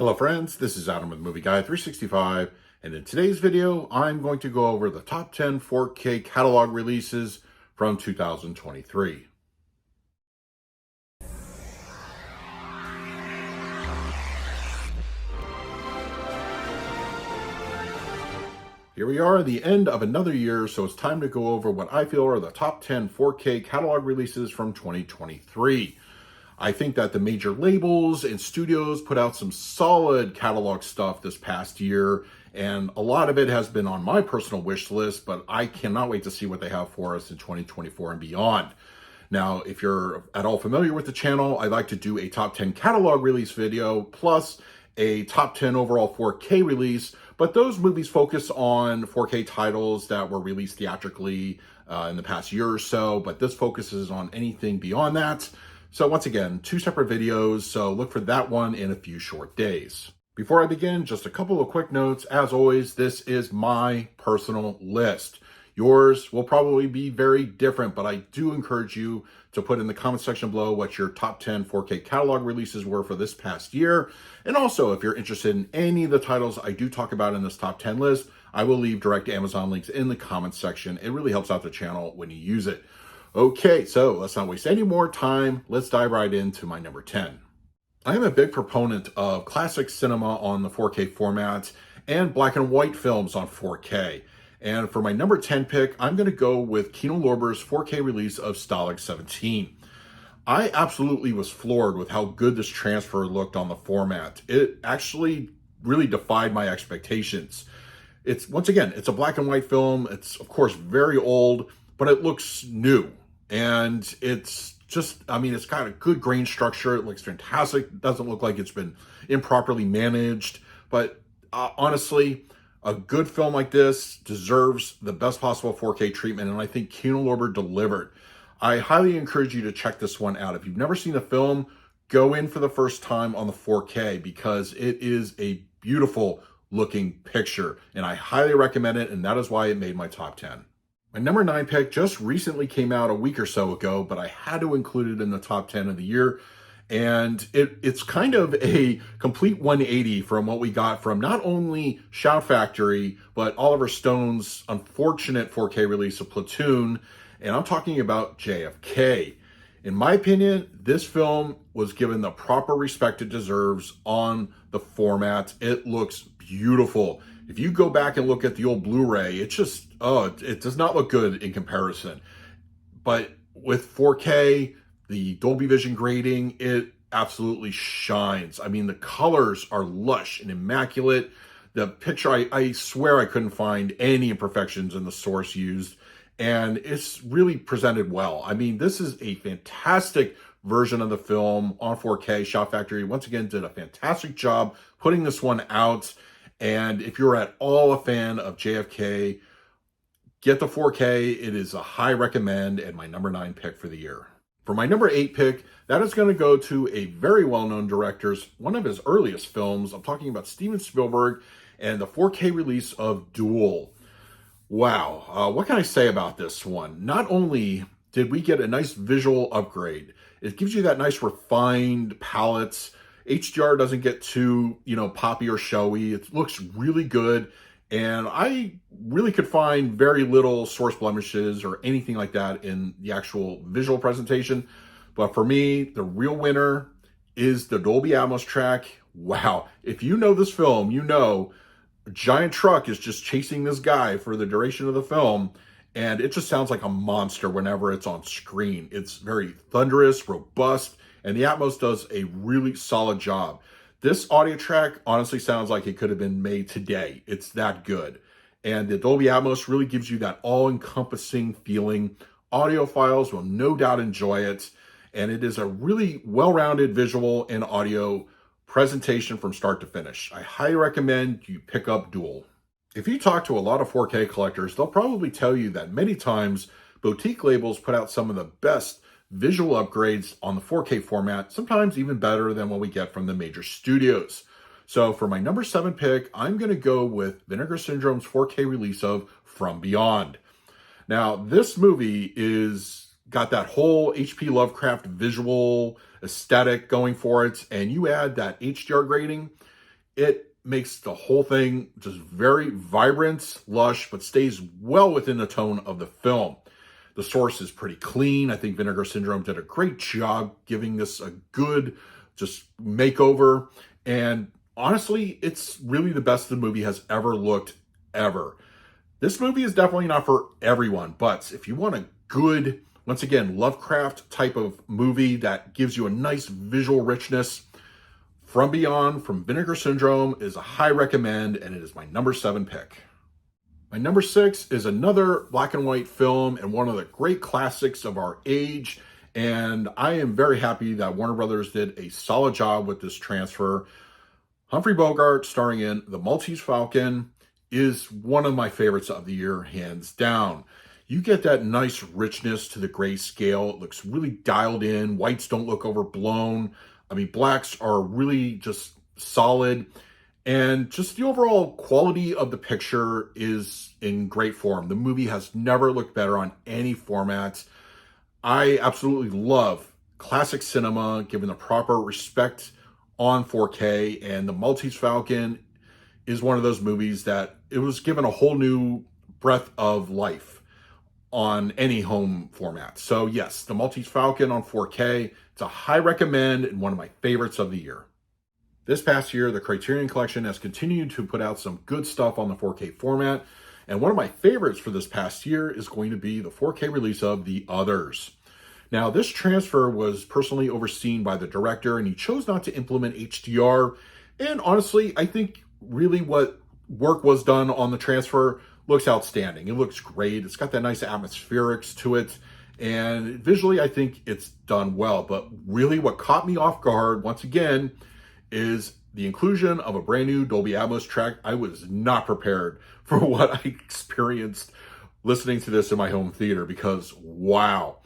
Hello friends, this is Adam with Movie Guy 365, and in today's video, I'm going to go over the top 10 4K catalog releases from 2023. Here we are at the end of another year, so it's time to go over what I feel are the top 10 4K catalog releases from 2023. I think that the major labels and studios put out some solid catalog stuff this past year, and a lot of it has been on my personal wish list, but I cannot wait to see what they have for us in 2024 and beyond. Now, if you're at all familiar with the channel, I like to do a top 10 catalog release video plus a top 10 overall 4K release, but those movies focus on 4K titles that were released theatrically in the past year or so, but this focuses on anything beyond that. So once again, two separate videos, so look for that one in a few short days. Before I begin, just a couple of quick notes. As always, this is my personal list. Yours will probably be very different, but I do encourage you to put in the comment section below what your top 10 4K catalog releases were for this past year. And also, if you're interested in any of the titles I do talk about in this top 10 list, I will leave direct Amazon links in the comment section. It really helps out the channel when you use it. Okay, so let's not waste any more time. Let's dive right into my number 10. I am a big proponent of classic cinema on the 4K format and black and white films on 4K. And for my number 10 pick, I'm going to go with Kino Lorber's 4K release of Stalag 17. I absolutely was floored with how good this transfer looked on the format. It actually really defied my expectations. Once again, it's a black and white film. It's, of course, very old, but it looks new. And it's just, it's got a good grain structure. It looks fantastic. It doesn't look like it's been improperly managed. But honestly, a good film like this deserves the best possible 4K treatment. And I think Kino Lorber delivered. I highly encourage you to check this one out. If you've never seen the film, go in for the first time on the 4K because it is a beautiful looking picture. And I highly recommend it. And that is why it made my top 10. My number 9 pick just recently came out a week or so ago, but I had to include it in the top 10 of the year. And it's kind of a complete 180 from what we got from not only Shout Factory, but Oliver Stone's unfortunate 4K release of Platoon. And I'm talking about JFK. In my opinion, this film was given the proper respect it deserves on the format. It looks beautiful. If you go back and look at the old Blu-ray, it does not look good in comparison. But with 4K, the Dolby Vision grading, it absolutely shines. The colors are lush and immaculate. The picture, I swear I couldn't find any imperfections in the source used. And it's really presented well. This is a fantastic version of the film on 4K. Shout Factory, once again, did a fantastic job putting this one out. And if you're at all a fan of JFK, get the 4K. It is a high recommend and my number 9 pick for the year. For my number 8 pick, that is going to go to a very well-known director's, one of his earliest films. I'm talking about Steven Spielberg and the 4K release of Duel. Wow, what can I say about this one? Not only did we get a nice visual upgrade, it gives you that nice refined palette. HDR doesn't get too, poppy or showy. It looks really good. And I really could find very little source blemishes or anything like that in the actual visual presentation. But for me, the real winner is the Dolby Atmos track. Wow. If you know this film, you know a giant truck is just chasing this guy for the duration of the film. And it just sounds like a monster whenever it's on screen. It's very thunderous, robust, and the Atmos does a really solid job. This audio track honestly sounds like it could have been made today. It's that good. And the Dolby Atmos really gives you that all-encompassing feeling. Audiophiles will no doubt enjoy it. And it is a really well-rounded visual and audio presentation from start to finish. I highly recommend you pick up Duel. If you talk to a lot of 4K collectors, they'll probably tell you that many times boutique labels put out some of the best visual upgrades on the 4K format, sometimes even better than what we get from the major studios. So for my number 7 pick, I'm going to go with Vinegar Syndrome's 4K release of From Beyond. Now, this movie got that whole H.P. Lovecraft visual aesthetic going for it, and you add that HDR grading, It makes the whole thing just very vibrant, lush, but stays well within the tone of the film. The source is pretty clean. I think Vinegar Syndrome did a great job giving this a good just makeover. And honestly, it's really the best the movie has ever looked, ever. This movie is definitely not for everyone, but if you want a good, once again, Lovecraft type of movie that gives you a nice visual richness, From Beyond from Vinegar Syndrome is a high recommend, and it is my number 7 pick. My number 6 is another black and white film and one of the great classics of our age, and I am very happy that Warner Brothers did a solid job with this transfer. Humphrey Bogart starring in The Multi Falcon is one of my favorites of the year, hands down. You get that nice richness to the grayscale. It looks really dialed in. Whites don't look overblown. I mean, blacks are really just solid. And just the overall quality of the picture is in great form. The movie has never looked better on any format. I absolutely love classic cinema, given the proper respect on 4K. And The Maltese Falcon is one of those movies that it was given a whole new breath of life on any home format. So yes, The Maltese Falcon on 4K, it's a high recommend and one of my favorites of the year. This past year, the Criterion Collection has continued to put out some good stuff on the 4K format, and one of my favorites for this past year is going to be the 4K release of The Others. Now, this transfer was personally overseen by the director, and he chose not to implement HDR, and honestly, I think really what work was done on the transfer looks outstanding. It looks great. It's got that nice atmospherics to it, and visually, I think it's done well, but really what caught me off guard, once again, is the inclusion of a brand new Dolby Atmos track. I was not prepared for what I experienced listening to this in my home theater because, wow,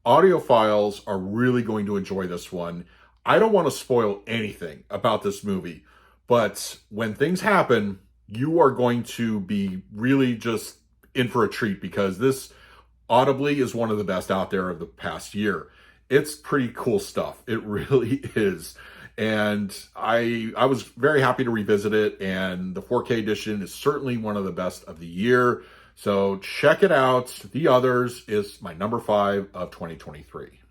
audiophiles are really going to enjoy this one. I don't want to spoil anything about this movie, but when things happen, you are going to be really just in for a treat because this audibly is one of the best out there of the past year. It's pretty cool stuff. It really is. And I was very happy to revisit it, and the 4K edition is certainly one of the best of the year. So check it out. The Others is my number 5 of 2023.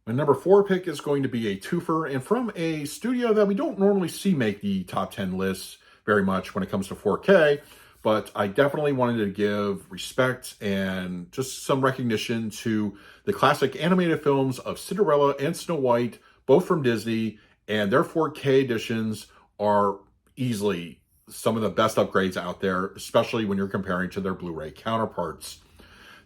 My number 4 pick is going to be a twofer, and from a studio that we don't normally see make the top 10 lists very much when it comes to 4K, but I definitely wanted to give respect and just some recognition to the classic animated films of Cinderella and Snow White, both from Disney, and their 4K editions are easily some of the best upgrades out there, especially when you're comparing to their Blu-ray counterparts.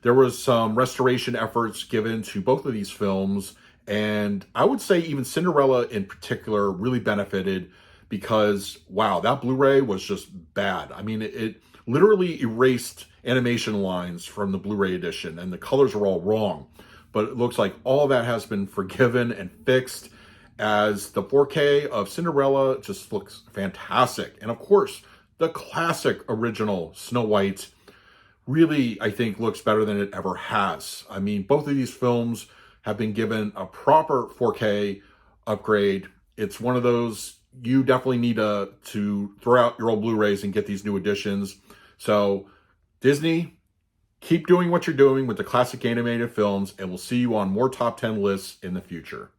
There was some restoration efforts given to both of these films, and I would say even Cinderella in particular really benefited because, wow, that Blu-ray was just bad. I mean, it literally erased animation lines from the Blu-ray edition, and the colors are all wrong. But it looks like all that has been forgiven and fixed, as the 4K of Cinderella just looks fantastic. And of course, the classic original Snow White really, I think, looks better than it ever has. I mean, both of these films have been given a proper 4K upgrade. It's one of those, you definitely need to throw out your old Blu-rays and get these new editions. So Disney, keep doing what you're doing with the classic animated films, and we'll see you on more top 10 lists in the future.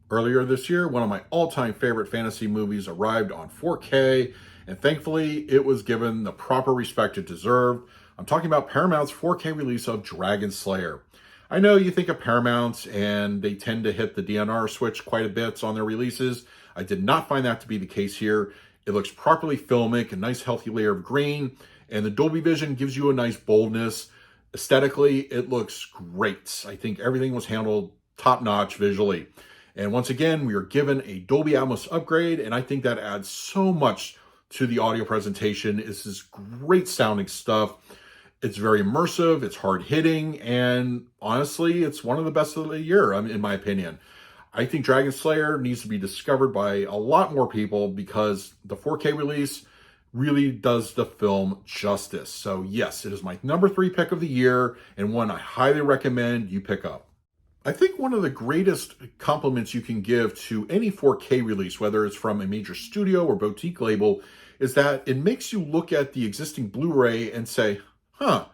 Earlier this year, one of my all-time favorite fantasy movies arrived on 4K, and thankfully, it was given the proper respect it deserved. I'm talking about Paramount's 4K release of Dragon Slayer. I know you think of Paramount, and they tend to hit the DNR switch quite a bit on their releases. I did not find that to be the case here. It looks properly filmic, a nice healthy layer of green, and the Dolby Vision gives you a nice boldness. Aesthetically, it looks great. I think everything was handled top-notch visually. And once again, we are given a Dolby Atmos upgrade, and I think that adds so much to the audio presentation. It's this great sounding stuff. It's very immersive, it's hard-hitting, and honestly, it's one of the best of the year, in my opinion. I think Dragon Slayer needs to be discovered by a lot more people because the 4K release really does the film justice. So yes, it is my number 3 pick of the year, and one I highly recommend you pick up. I think one of the greatest compliments you can give to any 4K release, whether it's from a major studio or boutique label, is that it makes you look at the existing Blu-ray and say, huh,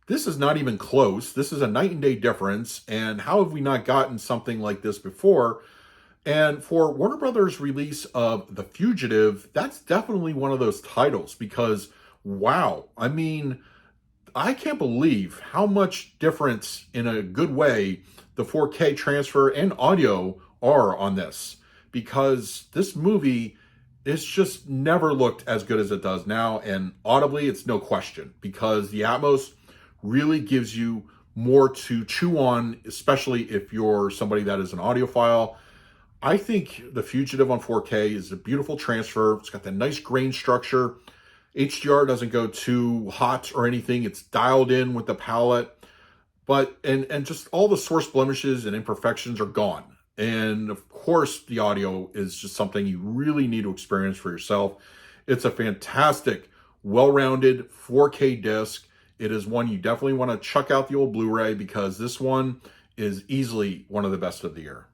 this is not even close. This is a night and day difference. And how have we not gotten something like this before? And for Warner Brothers' release of The Fugitive, that's definitely one of those titles because, wow, I mean, I can't believe how much difference in a good way the 4K transfer and audio are on this, because this movie is just never looked as good as it does now, and audibly it's no question, because the Atmos really gives you more to chew on, especially if you're somebody that is an audiophile. I think The Fugitive on 4K is a beautiful transfer. It's got that nice grain structure. HDR doesn't go too hot or anything. It's dialed in with the palette. But, and just all the source blemishes and imperfections are gone. And of course, the audio is just something you really need to experience for yourself. It's a fantastic, well-rounded 4K disc. It is one you definitely want to chuck out the old Blu-ray, because this one is easily one of the best of the year.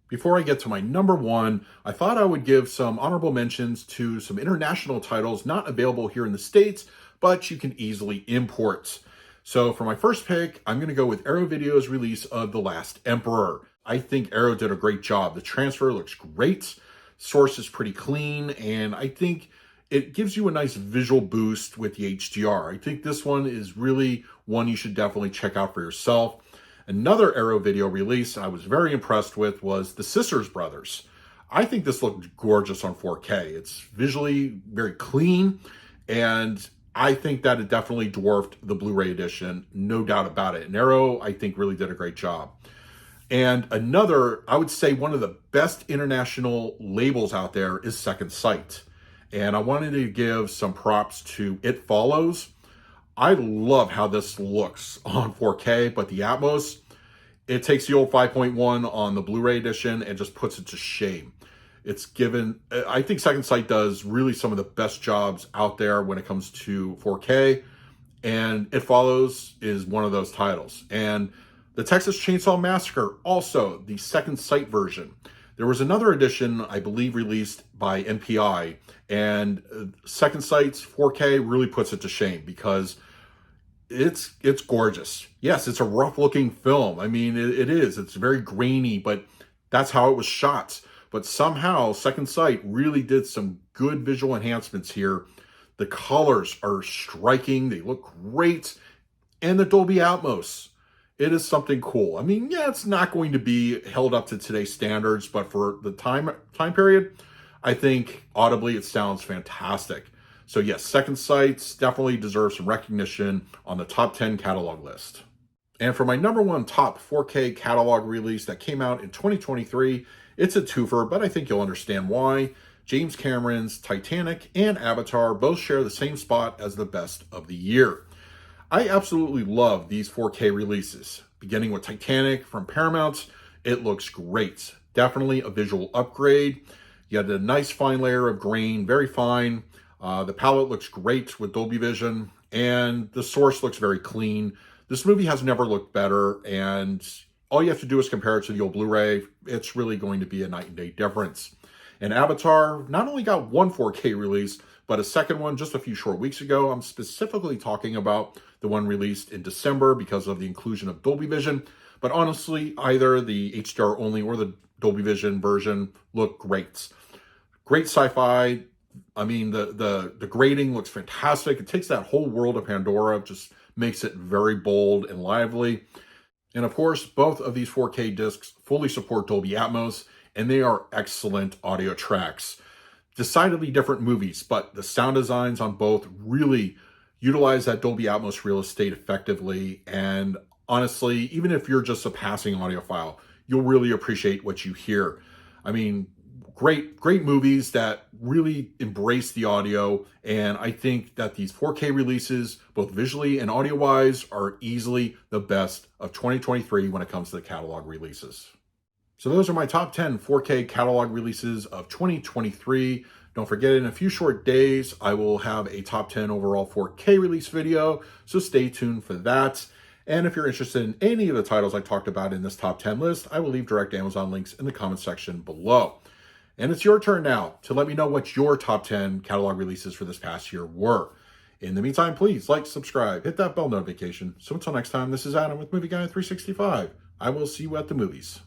Before I get to my number one, I thought I would give some honorable mentions to some international titles not available here in the States, but you can easily import. So for my first pick, I'm going to go with Arrow Video's release of The Last Emperor. I think Arrow did a great job. The transfer looks great, source is pretty clean, and I think it gives you a nice visual boost with the HDR. I think this one is really one you should definitely check out for yourself. Another Arrow Video release I was very impressed with was The Scissors Brothers. I think this looked gorgeous on 4K. It's visually very clean, and I think that it definitely dwarfed the Blu-ray edition, no doubt about it. And Arrow, I think, really did a great job. And another, I would say one of the best international labels out there is Second Sight. And I wanted to give some props to It Follows. I love how this looks on 4K, but the Atmos, it takes the old 5.1 on the Blu-ray edition and just puts it to shame. It's given, I think Second Sight does really some of the best jobs out there when it comes to 4K, and It Follows is one of those titles. And the Texas Chainsaw Massacre, also the Second Sight version. There was another edition, I believe, released by NPI, and Second Sight's 4K really puts it to shame because it's gorgeous. Yes, it's a rough-looking film. I mean, it is. It's very grainy, but that's how it was shot. But somehow, Second Sight really did some good visual enhancements here. The colors are striking. They look great. And the Dolby Atmos, it is something cool. I mean, yeah, it's not going to be held up to today's standards, but for the time period, I think audibly it sounds fantastic. So yes, Second Sight definitely deserves some recognition on the top 10 catalog list. And for my number one top 4K catalog release that came out in 2023, it's a twofer, but I think you'll understand why. James Cameron's Titanic and Avatar both share the same spot as the best of the year. I absolutely love these 4K releases. Beginning with Titanic from Paramount, it looks great. Definitely a visual upgrade. You had a nice fine layer of grain, very fine. The palette looks great with Dolby Vision, and the source looks very clean. This movie has never looked better, and all you have to do is compare it to the old Blu-ray. It's really going to be a night and day difference. And Avatar not only got one 4K release, but a second one just a few short weeks ago. I'm specifically talking about the one released in December because of the inclusion of Dolby Vision. But honestly, either the HDR only or the Dolby Vision version look great. Great sci-fi. I mean, the grading looks fantastic. It takes that whole world of Pandora, just makes it very bold and lively. And of course, both of these 4K discs fully support Dolby Atmos, and they are excellent audio tracks. Decidedly different movies, but the sound designs on both really utilize that Dolby Atmos real estate effectively. And honestly, even if you're just a passing audiophile, you'll really appreciate what you hear. I mean, great movies that really embrace the audio. And I think that these 4K releases, both visually and audio-wise, are easily the best of 2023 when it comes to the catalog releases. So those are my top 10 4K catalog releases of 2023. Don't forget, in a few short days, I will have a top 10 overall 4K release video, so stay tuned for that. And if you're interested in any of the titles I talked about in this top 10 list, I will leave direct Amazon links in the comment section below. And it's your turn now to let me know what your top 10 catalog releases for this past year were. In the meantime, please like, subscribe, hit that bell notification. So until next time, this is Adam with Movie Guy 365. I will see you at the movies.